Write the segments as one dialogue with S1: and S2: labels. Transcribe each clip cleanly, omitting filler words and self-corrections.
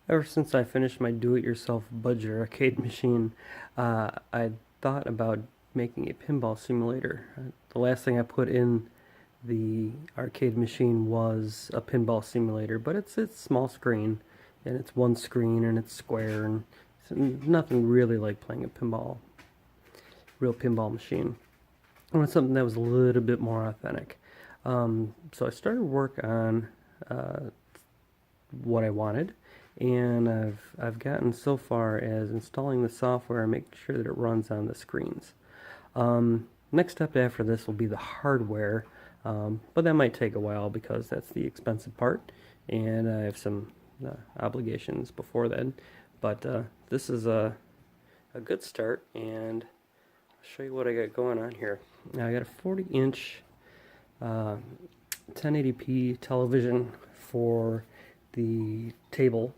S1: Ever since I finished my do-it-yourself budget arcade machine, I thought about making a pinball simulator. The last thing I put in the arcade machine was a pinball simulator, but it's small screen, and it's one screen, and it's square, and it's nothing really like playing a real pinball machine. I wanted something that was a little bit more authentic. So I started work on what I wanted, and I've gotten so far as installing the software and making sure that it runs on the screens. Next step after this will be the hardware, but that might take a while because that's the expensive part, and I have some obligations before then. But this is a good start, and I'll show you what I got going on here. Now I got a 40-inch 1080p television for the table,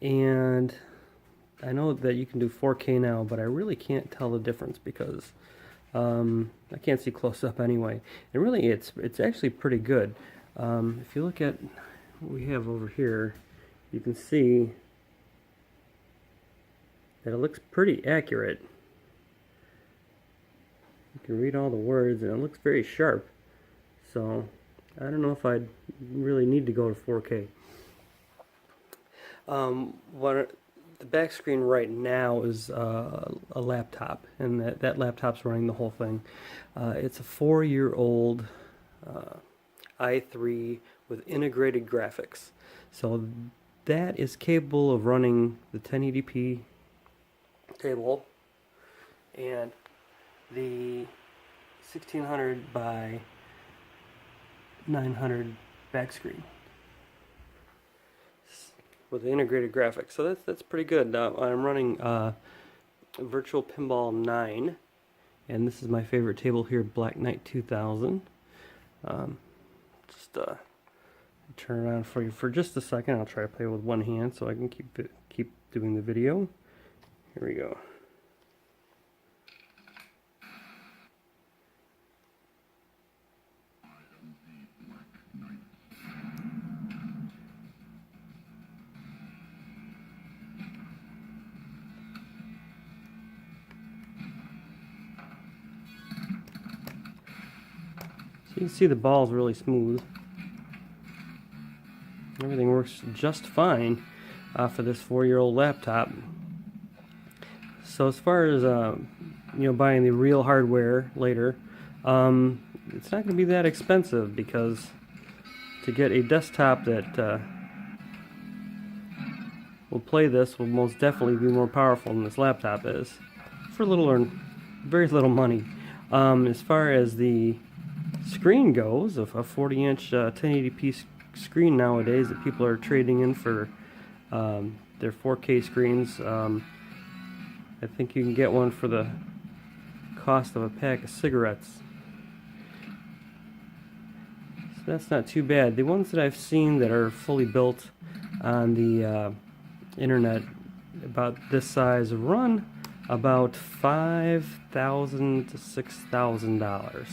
S1: and I know that you can do 4K now, but I really can't tell the difference because I can't see close up anyway. And really, it's actually pretty good. If you look at what we have over here, you can see that it looks pretty accurate. You can read all the words, and it looks very sharp. So I don't know if I'd really need to go to 4K. The back screen right now is a laptop, and that laptop's running the whole thing. It's a 4-year-old i3 with integrated graphics. So that is capable of running the 1080p table and the 1600 by 900 back screen with the integrated graphics. So that's pretty good. I'm running Virtual Pinball 9, and this is my favorite table here, Black Knight 2000. Just turn it on for you for just a second. I'll try to play with one hand so I can keep doing the video. Here we go. So you can see the ball's really smooth. Everything works just fine for this 4-year-old laptop. So as far as buying the real hardware later, it's not going to be that expensive, because to get a desktop that will play this will most definitely be more powerful than this laptop is, for little or very little money. As far as the screen goes, a 40-inch 1080p screen nowadays that people are trading in for their 4K screens, I think you can get one for the cost of a pack of cigarettes. So that's not too bad. The ones that I've seen that are fully built on the internet, about this size, run about $5,000 to $6,000,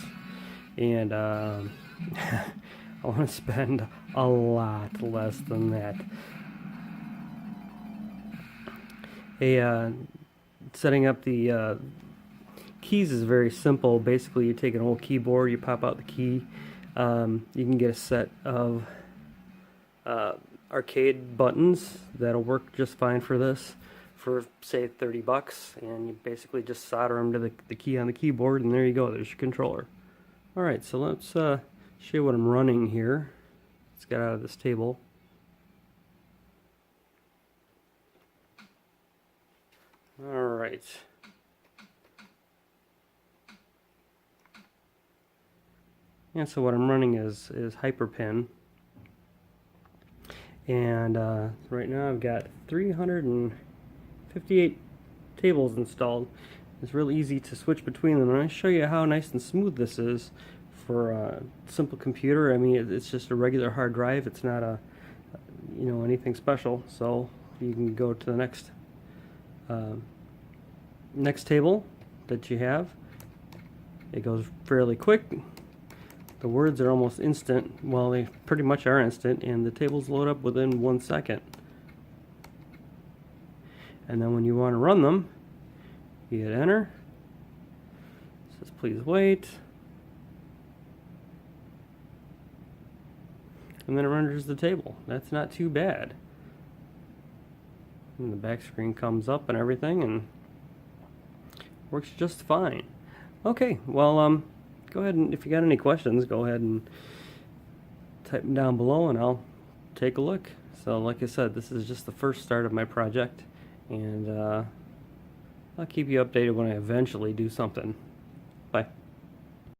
S1: and I want to spend a lot less than that. Setting up the keys is very simple. Basically, you take an old keyboard, you pop out the key. You can get a set of arcade buttons that'll work just fine for this, for say $30, and you basically just solder them to the key on the keyboard, and there you go, there's your controller. Alright, so let's show you what I'm running here. Let's get out of this table. Alright. And so what I'm running is Hyperpin. And right now I've got 358 tables installed. It's really easy to switch between them, and I'll show you how nice and smooth this is for a simple computer. I mean, it's just a regular hard drive. It's not anything special. So you can go to the next table that you have. It goes fairly quick. The words are almost instant. Well, they pretty much are instant, and the tables load up within 1 second. And then when you want to run them, you hit enter. It says please wait. And then it renders the table. That's not too bad. And the back screen comes up and everything, and works just fine. Okay, well, go ahead and if you got any questions, go ahead and type them down below and I'll take a look. So like I said, this is just the first start of my project, and I'll keep you updated when I eventually do something